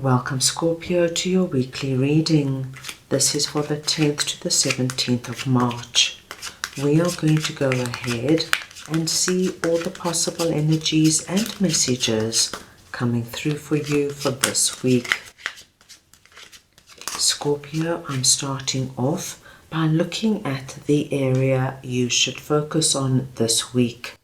Welcome Scorpio to your weekly reading. This is for the 10th to the 17th of March. We are going to go ahead and see all the possible energies and messages coming through for you for this week. Scorpio, I'm starting off by looking at the area you should focus on this week.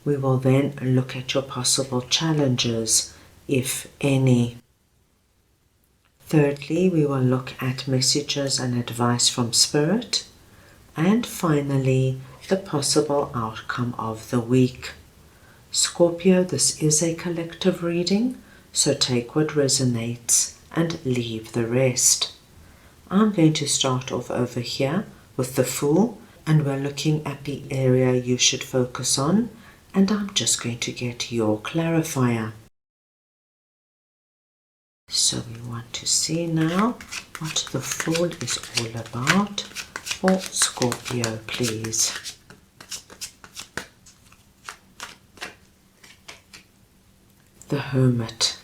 We will then look at your possible challenges, if any. Thirdly, we will look at messages and advice from Spirit. And finally, the possible outcome of the week. Scorpio, this is a collective reading, so take what resonates and leave the rest. I'm going to start off over here with the Fool, and we're looking at the area you should focus on, and I'm just going to get your clarifier. So we want to see now what the Fool is all about for Scorpio, please. The Hermit.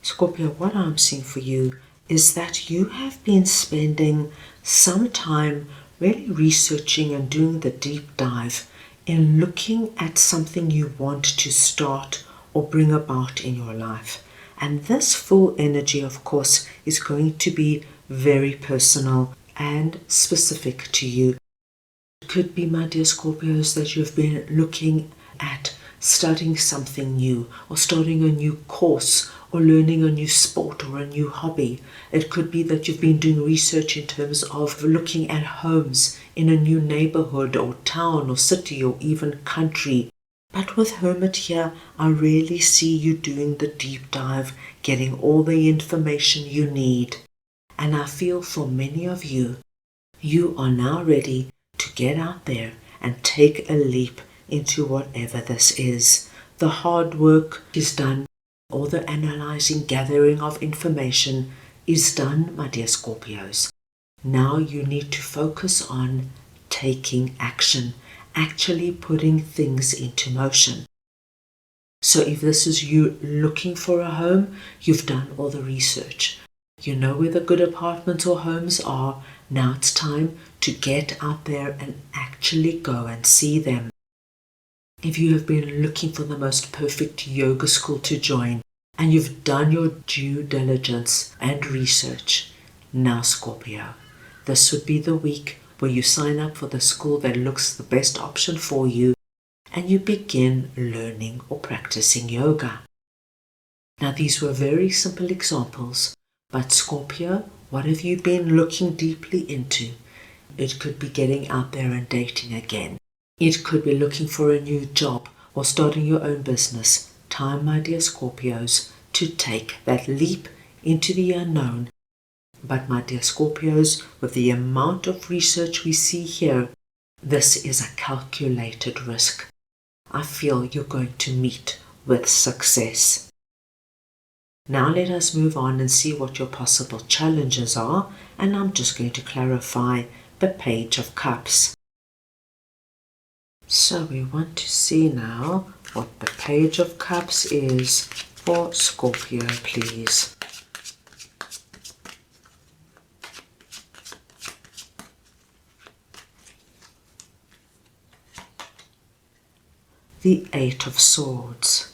Scorpio, what I'm seeing for you is that you have been spending some time really researching and doing the deep dive in looking at something you want to start or bring about in your life. And this Fool energy, of course, is going to be very personal and specific to you. It could be, my dear Scorpios, that you've been looking at studying something new, or starting a new course, or learning a new sport or a new hobby. It could be that you've been doing research in terms of looking at homes in a new neighborhood or town or city or even country. But with Hermit here, I really see you doing the deep dive, getting all the information you need. And I feel for many of you, you are now ready to get out there and take a leap into whatever this is. The hard work is done. All the analyzing, gathering of information is done, my dear Scorpios. Now you need to focus on taking action, actually putting things into motion. So if this is you looking for a home, you've done all the research. You know where the good apartments or homes are. Now it's time to get out there and actually go and see them. If you have been looking for the most perfect yoga school to join, and you've done your due diligence and research, now Scorpio, this would be the week where you sign up for the school that looks the best option for you, and you begin learning or practicing yoga. Now these were very simple examples, but Scorpio, what have you been looking deeply into? It could be getting out there and dating again. It could be looking for a new job or starting your own business. Time, my dear Scorpios, to take that leap into the unknown. But my dear Scorpios, with the amount of research we see here, this is a calculated risk. I feel you're going to meet with success. Now let us move on and see what your possible challenges are, and I'm just going to clarify the Page of Cups. So we want to see now what the Page of Cups is for Scorpio, please. The Eight of Swords.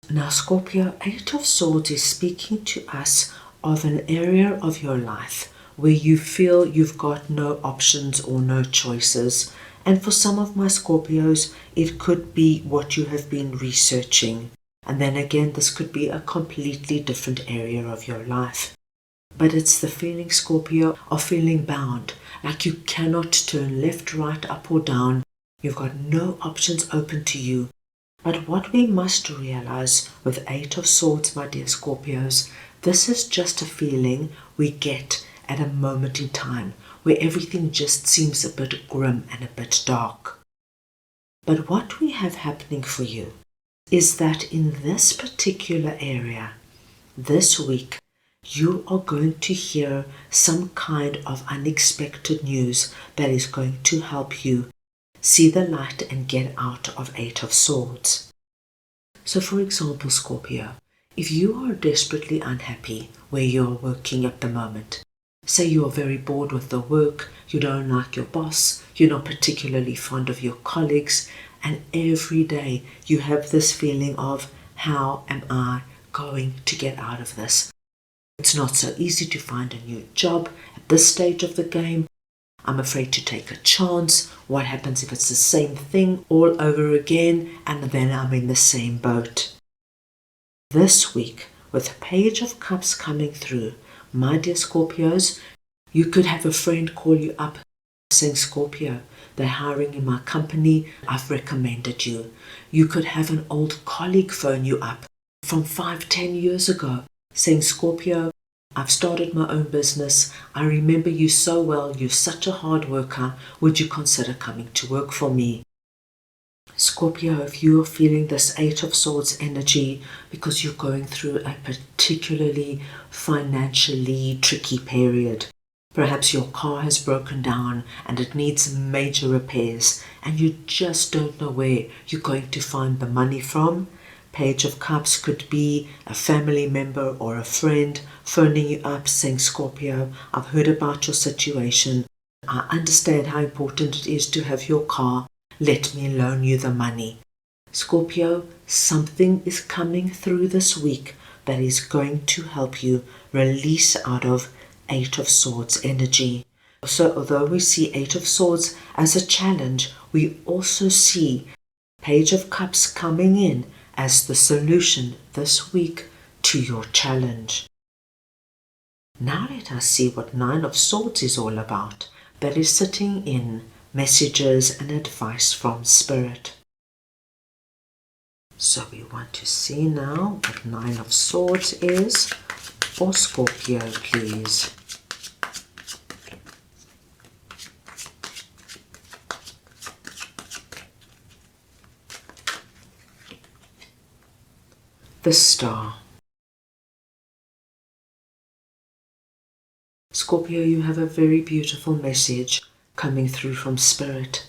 Now Scorpio, Eight of Swords is speaking to us of an area of your life where you feel you've got no options or no choices. And for some of my Scorpios, it could be what you have been researching. And then again, this could be a completely different area of your life. But it's the feeling, Scorpio, of feeling bound, like you cannot turn left, right, up or down. You've got no options open to you. But what we must realize with Eight of Swords, my dear Scorpios, this is just a feeling we get at a moment in time where everything just seems a bit grim and a bit dark. But what we have happening for you is that in this particular area, this week, you are going to hear some kind of unexpected news that is going to help you See the light and get out of Eight of Swords. So for example, Scorpio, if you are desperately unhappy where you're working at the moment, say you're very bored with the work, you don't like your boss, you're not particularly fond of your colleagues, and every day you have this feeling of, how am I going to get out of this? It's not so easy to find a new job at this stage of the game. I'm afraid to take a chance. What happens if it's the same thing all over again and then I'm in the same boat? This week, with Page of Cups coming through, my dear Scorpios, you could have a friend call you up saying, Scorpio, they're hiring in my company, I've recommended you. You could have an old colleague phone you up from 5-10 years ago saying, Scorpio, I've started my own business. I remember you so well. You're such a hard worker. Would you consider coming to work for me? Scorpio, if you are feeling this Eight of Swords energy because you're going through a particularly financially tricky period, perhaps your car has broken down and it needs major repairs and you just don't know where you're going to find the money from, Page of Cups could be a family member or a friend phoning you up saying, Scorpio, I've heard about your situation. I understand how important it is to have your car. Let me loan you the money. Scorpio, something is coming through this week that is going to help you release out of Eight of Swords energy. So although we see Eight of Swords as a challenge, we also see Page of Cups coming in as the solution this week to your challenge. Now let us see what Nine of Swords is all about. That is sitting in messages and advice from Spirit. So we want to see now what Nine of Swords is for Scorpio, please. The Star. Scorpio, you have a very beautiful message coming through from Spirit.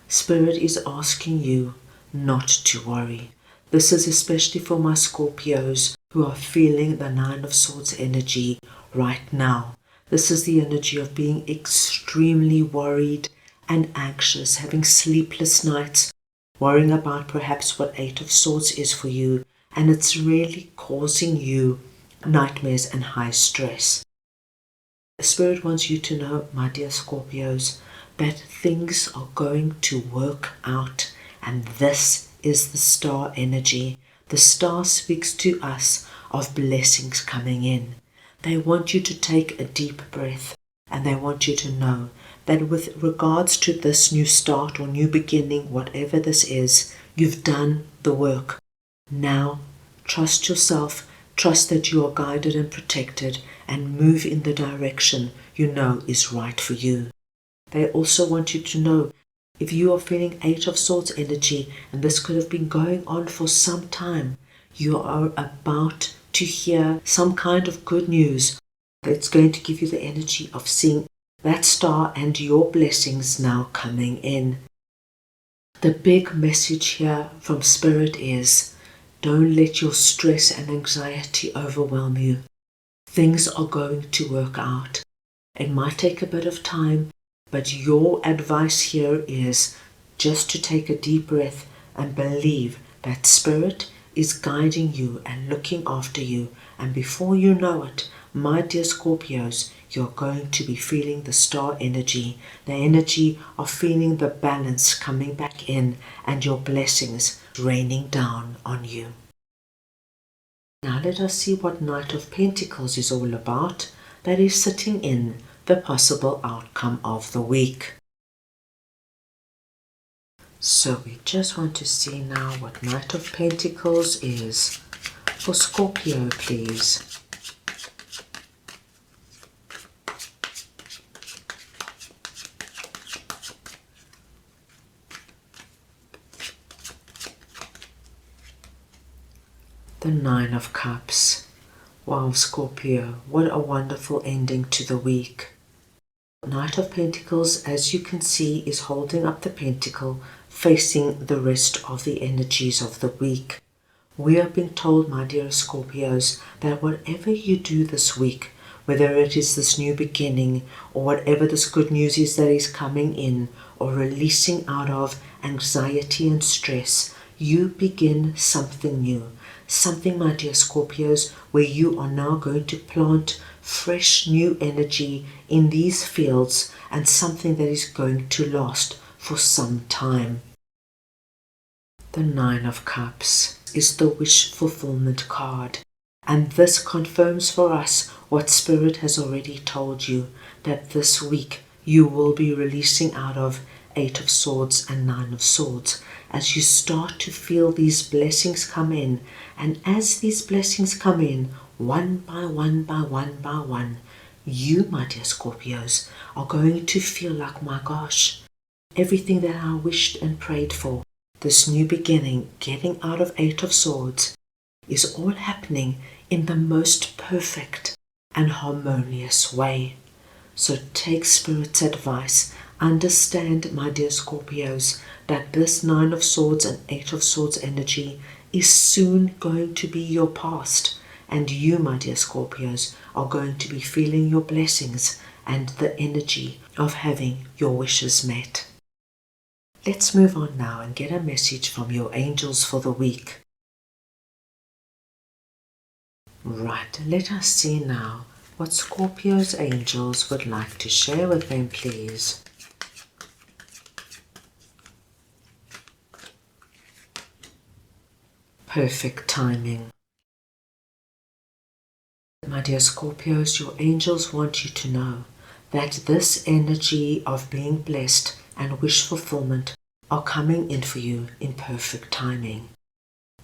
Spirit is asking you not to worry. This is especially for my Scorpios who are feeling the Nine of Swords energy right now. This is the energy of being extremely worried and anxious, having sleepless nights, worrying about perhaps what Eight of Swords is for you, and it's really causing you nightmares and high stress. Spirit wants you to know, my dear Scorpios, that things are going to work out, and this is the Star energy. The Star speaks to us of blessings coming in. They want you to take a deep breath, and they want you to know that with regards to this new start or new beginning, whatever this is, you've done the work. Now, trust yourself, trust that you are guided and protected, and move in the direction you know is right for you. They also want you to know, if you are feeling Eight of Swords energy, and this could have been going on for some time, you are about to hear some kind of good news that's going to give you the energy of seeing that star and your blessings now coming in. The big message here from Spirit is, don't let your stress and anxiety overwhelm you. Things are going to work out. It might take a bit of time, but your advice here is just to take a deep breath and believe that Spirit is guiding you and looking after you. And before you know it, my dear Scorpios, you're going to be feeling the star energy, the energy of feeling the balance coming back in and your blessings raining down on you. Now let us see what Knight of Pentacles is all about. That is sitting in the possible outcome of the week. So we just want to see now what Knight of Pentacles is for Scorpio, please. The Nine of Cups. Wow, Scorpio, what a wonderful ending to the week. Knight of Pentacles, as you can see, is holding up the pentacle, facing the rest of the energies of the week. We have been told, my dear Scorpios, that whatever you do this week, whether it is this new beginning or whatever this good news is that is coming in, or releasing out of anxiety and stress, you begin something new. Something, my dear Scorpios, where you are now going to plant fresh new energy in these fields, and something that is going to last for some time. The Nine of Cups is the wish fulfillment card, and this confirms for us what Spirit has already told you, that this week you will be releasing out of Eight of Swords and Nine of Swords as you start to feel these blessings come in. And as these blessings come in, one by one by one by one, you, my dear Scorpios, are going to feel like, my gosh, everything that I wished and prayed for, this new beginning, getting out of Eight of Swords, is all happening in the most perfect and harmonious way. So take Spirit's advice. Understand, my dear Scorpios, that this Nine of Swords and Eight of Swords energy is soon going to be your past. And you, my dear Scorpios, are going to be feeling your blessings and the energy of having your wishes met. Let's move on now and get a message from your angels for the week. Right, let us see now what Scorpio's angels would like to share with them, please. Perfect timing. My dear Scorpios, your angels want you to know that this energy of being blessed and wish fulfillment are coming in for you in perfect timing.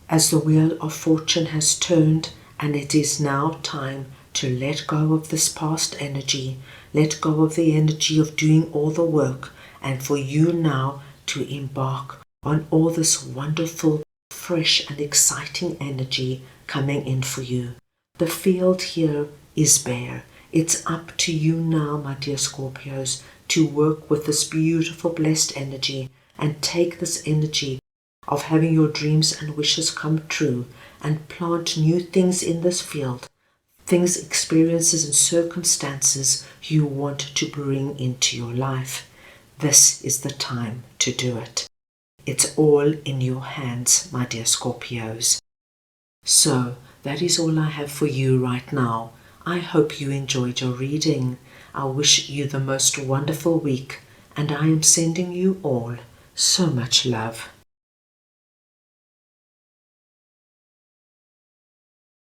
As the wheel of fortune has turned, and it is now time to let go of this past energy, let go of the energy of doing all the work, and for you now to embark on all this wonderful, fresh and exciting energy coming in for you. The field here is bare. It's up to you now, my dear Scorpios, to work with this beautiful blessed energy and take this energy of having your dreams and wishes come true and plant new things in this field, things, experiences and circumstances you want to bring into your life. This is the time to do it. It's all in your hands, my dear Scorpios. So, that is all I have for you right now. I hope you enjoyed your reading. I wish you the most wonderful week, and I am sending you all so much love.